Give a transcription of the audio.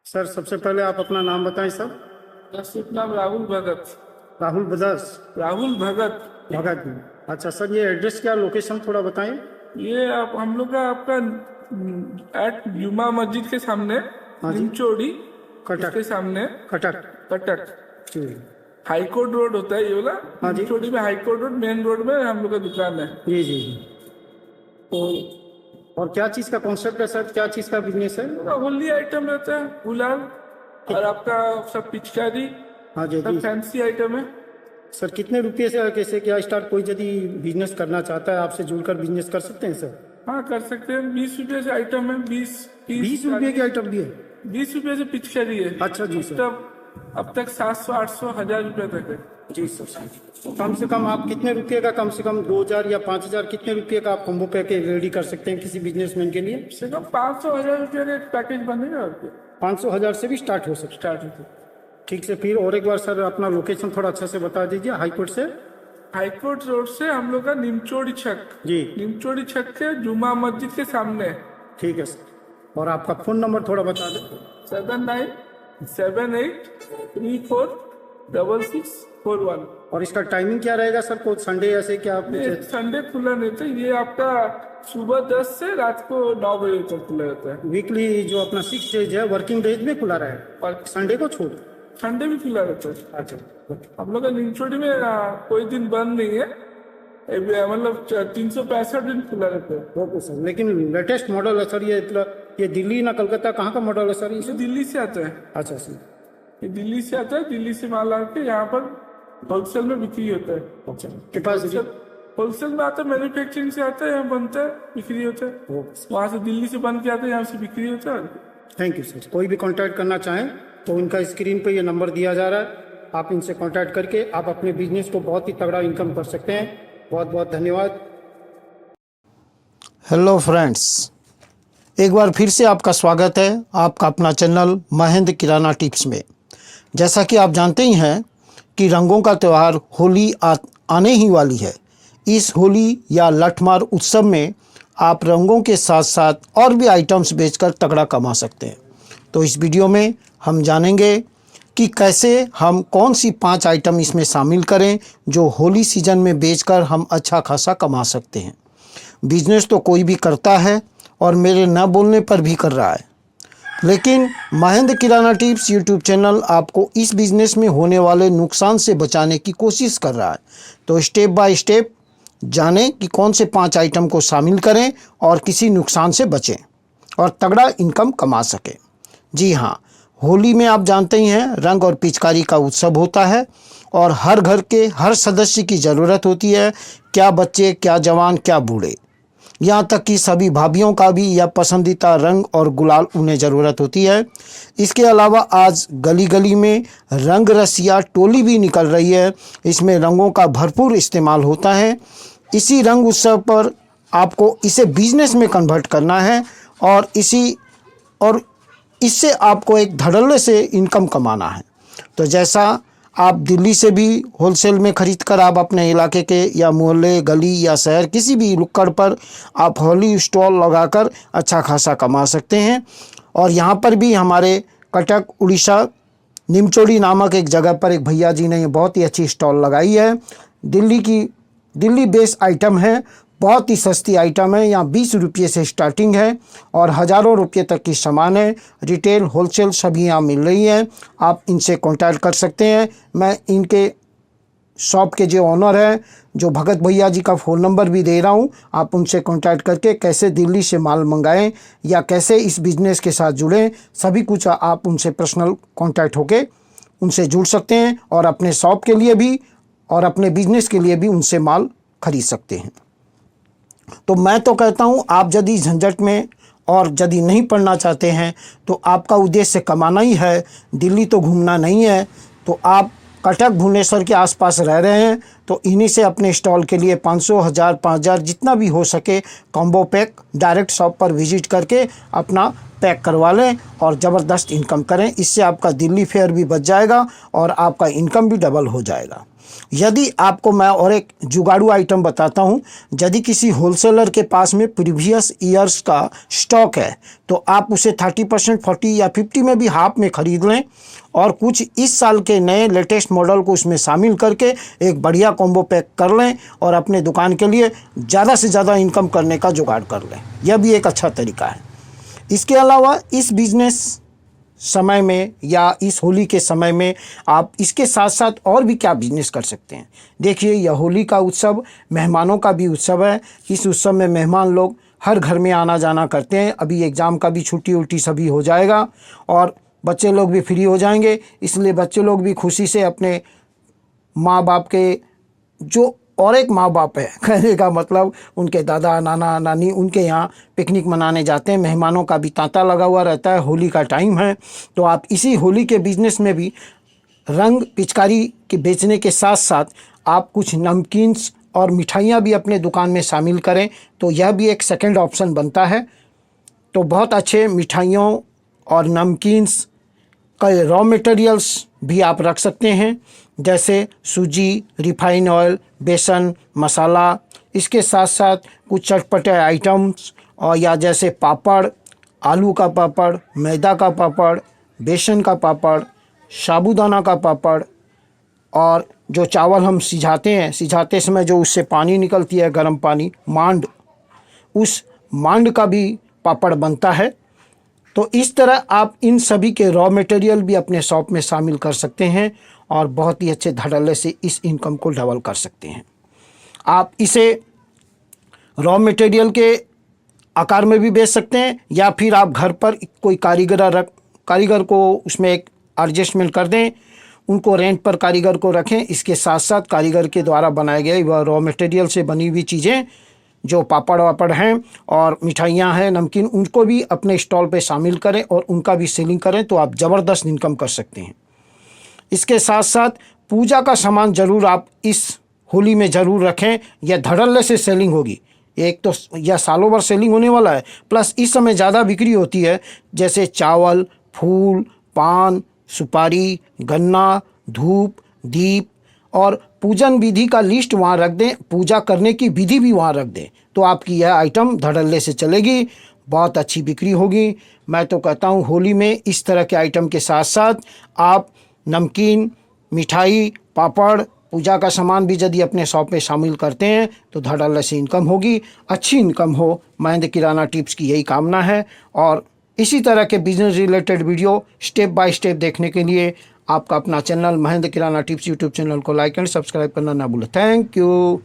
Sir सबसे पहले आप अपना नाम बताएं सर। मेरा शुभ नाम राहुल भगत। राहुल बजाज राहुल भगत। भगत जी। अच्छा सर, ये एड्रेस क्या, लोकेशन थोड़ा बताएं। ये आप हम लोग का आपका एट जुमा मस्जिद के सामने, हाँ जी। निमचोड़ी कटक। उसके सामने, कटक। कटक जी। हाईकोर्ट रोड होता है ये वाला। हाँ जी। निमचोड़ी में हाईकोर्ट रोड, मेन रोड में हम लोग का दुकान है। जी जी जी। तो और क्या चीज़ का कॉन्सेप्ट है सर, क्या चीज़ का बिजनेस है? होली आइटम रहता है, गुलाल और आपका सब पिचकारी, हाँ जी सब जी। फैंसी आइटम है। सर कितने रुपये से कैसे क्या स्टार्ट, कोई यदि बिजनेस करना चाहता है आपसे जुड़कर बिजनेस कर सकते हैं सर? हाँ कर सकते हैं। 20 रुपये से आइटम है, 20 रुपये की आइटम भी है? 20 रुपये से पिचकारी है। अच्छा जी सर। अब तक 700 800 1000 रुपये तक है। जी सर। तो कम से कम आप कितने रुपये का, कम से कम 2000 या 5000, कितने रुपये का आप कॉम्बो पैकेज रेडी कर सकते हैं किसी बिजनेसमैन के लिए? से कम 500 1000 रुपये का एक पैकेज बनेगा। और 500 1000 से भी स्टार्ट हो सकता है। स्टार्ट होते ठीक से फिर और एक बार सर अपना लोकेशन थोड़ा अच्छा से बता दीजिए। हाईकोर्ट से? हाईकोर्ट रोड से हम लोग का निमचोड़ी छक। जी। निमचोड़ी छक के जुमा मस्जिद के सामने। ठीक है सर। और आपका फ़ोन नंबर थोड़ा बता दें। 7978346641। और इसका टाइमिंग क्या रहेगा सर, कोई संडे ऐसे क्या आप? संडे खुला नहीं था ये आपका, सुबह 10 से रात को 9 बजे तक खुला रहता है। वीकली जो अपना 6 डेज है वर्किंग डेज में खुला रहेगा और संडे को छोड़? संडे भी खुला रहता है। अच्छा। हम लोग का निमचोड़ी में कोई दिन बंद नहीं है, मतलब 365 दिन खुला रहता है। Okay sir. लेकिन लेटेस्ट मॉडल है सर ये, मतलब ये दिल्ली ना कलकत्ता, कहाँ का मॉडल है सर ये ये? दिल्ली से आता है। अच्छा सर। ये दिल्ली से आता है, दिल्ली से माल आके यहाँ पर होलसेल में बिक्री होता है। अच्छा, के पास? होलसेल में आता है, मैन्युफैक्चरिंग से आता है, यहाँ बनता है, बिक्री होता है। वहाँ से दिल्ली से बन के आता है, यहाँ से बिक्री होता है। Thank you sir. कोई भी कांटेक्ट करना चाहें तो इनका स्क्रीन पे ये नंबर दिया जा रहा है, आप इनसे कांटेक्ट करके आप अपने बिजनेस को बहुत ही तगड़ा इनकम कर सकते हैं। बहुत बहुत धन्यवाद। हेलो फ्रेंड्स, एक बार फिर से आपका स्वागत है आपका अपना चैनल महेंद्र किराना टिप्स में। जैसा कि आप जानते ही हैं कि रंगों का त्यौहार होली आने ही वाली है। इस होली या लठमार उत्सव में आप रंगों के साथ साथ और भी आइटम्स बेचकर तगड़ा कमा सकते हैं। तो इस वीडियो में हम जानेंगे कि कैसे हम कौन सी 5 आइटम इसमें शामिल करें जो होली सीजन में बेचकर हम अच्छा खासा कमा सकते हैं। बिजनेस तो कोई भी करता है और मेरे न बोलने पर भी कर रहा है, लेकिन महेंद्र किराना टिप्स यूट्यूब चैनल आपको इस बिज़नेस में होने वाले नुकसान से बचाने की कोशिश कर रहा है। तो स्टेप बाय स्टेप जानें कि कौन से 5 आइटम को शामिल करें और किसी नुकसान से बचें और तगड़ा इनकम कमा सकें। जी हाँ, होली में आप जानते ही हैं रंग और पिचकारी का उत्सव होता है और हर घर के हर सदस्य की ज़रूरत होती है, क्या बच्चे, क्या जवान, क्या बूढ़े, यहाँ तक कि सभी भाभीयों का भी यह पसंदीदा रंग और गुलाल उन्हें ज़रूरत होती है। इसके अलावा आज गली गली में रंग रसिया टोली भी निकल रही है, इसमें रंगों का भरपूर इस्तेमाल होता है। इसी रंग उत्सव पर आपको इसे बिजनेस में कन्वर्ट करना है और इससे आपको एक धड़ल्ले से इनकम कमाना है। तो जैसा आप दिल्ली से भी होलसेल में ख़रीद कर आप अपने इलाके के या मोहल्ले, गली या शहर किसी भी नुक्कड़ पर आप होली स्टॉल लगाकर अच्छा खासा कमा सकते हैं। और यहाँ पर भी हमारे कटक उड़ीसा निमचोड़ी नामक एक जगह पर एक भैया जी ने बहुत ही अच्छी स्टॉल लगाई है। दिल्ली बेस्ड आइटम है, बहुत ही सस्ती आइटम है। यहाँ 20 रुपये से स्टार्टिंग है और हज़ारों रुपये तक की सामान है। रिटेल होलसेल सभी यहाँ मिल रही है, आप इनसे कांटेक्ट कर सकते हैं। मैं इनके शॉप के जो ओनर हैं, जो भगत भैया जी का फ़ोन नंबर भी दे रहा हूँ, आप उनसे कांटेक्ट करके कैसे दिल्ली से माल मंगाएं या कैसे इस बिज़नेस के साथ जुड़ें, सभी कुछ आप उनसे पर्सनल कांटेक्ट होके उनसे जुड़ सकते हैं और अपने शॉप के लिए भी और अपने बिज़नेस के लिए भी उनसे माल खरीद सकते हैं। तो मैं तो कहता हूँ आप यदि झंझट में और यदि नहीं पढ़ना चाहते हैं तो आपका उद्देश्य कमाना ही है, दिल्ली तो घूमना नहीं है, तो आप कटक भुवनेश्वर के आसपास रह रहे हैं तो इन्हीं से अपने स्टॉल के लिए 500, 1000, 5000 जितना भी हो सके कॉम्बो पैक डायरेक्ट शॉप पर विजिट करके अपना पैक करवा लें और ज़बरदस्त इनकम करें। इससे आपका दिल्ली फेयर भी बच जाएगा और आपका इनकम भी डबल हो जाएगा। यदि आपको मैं और एक जुगाड़ू आइटम बताता हूं, यदि किसी होलसेलर के पास में प्रीवियस ईयर्स का स्टॉक है तो आप उसे 30%, 40 या 50 में भी हाफ में ख़रीद लें और कुछ इस साल के नए लेटेस्ट मॉडल को उसमें शामिल करके एक बढ़िया कॉम्बो पैक कर लें और अपने दुकान के लिए ज़्यादा से ज़्यादा इनकम करने का जुगाड़ कर लें। यह भी एक अच्छा तरीका है। इसके अलावा इस बिज़नेस समय में या इस होली के समय में आप इसके साथ साथ और भी क्या बिजनेस कर सकते हैं। देखिए, यह होली का उत्सव मेहमानों का भी उत्सव है। इस उत्सव में मेहमान लोग हर घर में आना जाना करते हैं। अभी एग्ज़ाम का भी छुट्टी उल्टी सभी हो जाएगा और बच्चे लोग भी फ्री हो जाएंगे, इसलिए बच्चे लोग भी खुशी से अपने माँ बाप के जो और एक माँ बाप है, कहने का मतलब उनके दादा नाना नानी, उनके यहाँ पिकनिक मनाने जाते हैं। मेहमानों का भी तांता लगा हुआ रहता है, होली का टाइम है। तो आप इसी होली के बिज़नेस में भी रंग पिचकारी के बेचने के साथ साथ आप कुछ नमकीन्स और मिठाइयाँ भी अपने दुकान में शामिल करें, तो यह भी एक सेकंड ऑप्शन बनता है। तो बहुत अच्छे मिठाइयों और नमकीन्स का रॉ मटेरियल्स भी आप रख सकते हैं, जैसे सूजी, रिफाइन ऑयल, बेसन, मसाला। इसके साथ साथ कुछ चटपटे आइटम्स और या जैसे पापड़, आलू का पापड़, मैदा का पापड़, बेसन का पापड़, साबूदाना का पापड़ और जो चावल हम सिझाते हैं, सिझाते समय जो उससे पानी निकलती है, गर्म पानी, मांड, उस मांड का भी पापड़ बनता है। तो इस तरह आप इन सभी के रॉ मटेरियल भी अपने शॉप में शामिल कर सकते हैं और बहुत ही अच्छे धड़ल्ले से इस इनकम को डबल कर सकते हैं। आप इसे रॉ मटेरियल के आकार में भी बेच सकते हैं या फिर आप घर पर कोई कारीगर को उसमें एक एडजस्टमेंट कर दें, उनको रेंट पर कारीगर को रखें। इसके साथ साथ कारीगर के द्वारा बनाए गए वह रॉ मटेरियल से बनी हुई चीज़ें जो पापड़ वापड़ हैं और मिठाइयाँ हैं, नमकीन, उनको भी अपने स्टॉल पे शामिल करें और उनका भी सेलिंग करें, तो आप ज़बरदस्त इनकम कर सकते हैं। इसके साथ साथ पूजा का सामान ज़रूर आप इस होली में ज़रूर रखें, यह धड़ल्ले से सेलिंग होगी। एक तो यह सालों भर सेलिंग होने वाला है, प्लस इस समय ज़्यादा बिक्री होती है, जैसे चावल, फूल, पान, सुपारी, गन्ना, धूप, दीप और पूजन विधि का लिस्ट वहाँ रख दें, पूजा करने की विधि भी वहाँ रख दें, तो आपकी यह आइटम धड़ल्ले से चलेगी, बहुत अच्छी बिक्री होगी। मैं तो कहता हूँ होली में इस तरह के आइटम के साथ साथ आप नमकीन, मिठाई, पापड़, पूजा का सामान भी यदि अपने शॉप में शामिल करते हैं तो धड़ल्ले से इनकम होगी, अच्छी इनकम हो। महेंद्र किराना टिप्स की यही कामना है और इसी तरह के business related video step by step देखने के लिए आपका अपना चैनल महेंद्र किराना टिप्स यूट्यूब चैनल को लाइक एंड सब्सक्राइब करना ना भूलें। Thank you.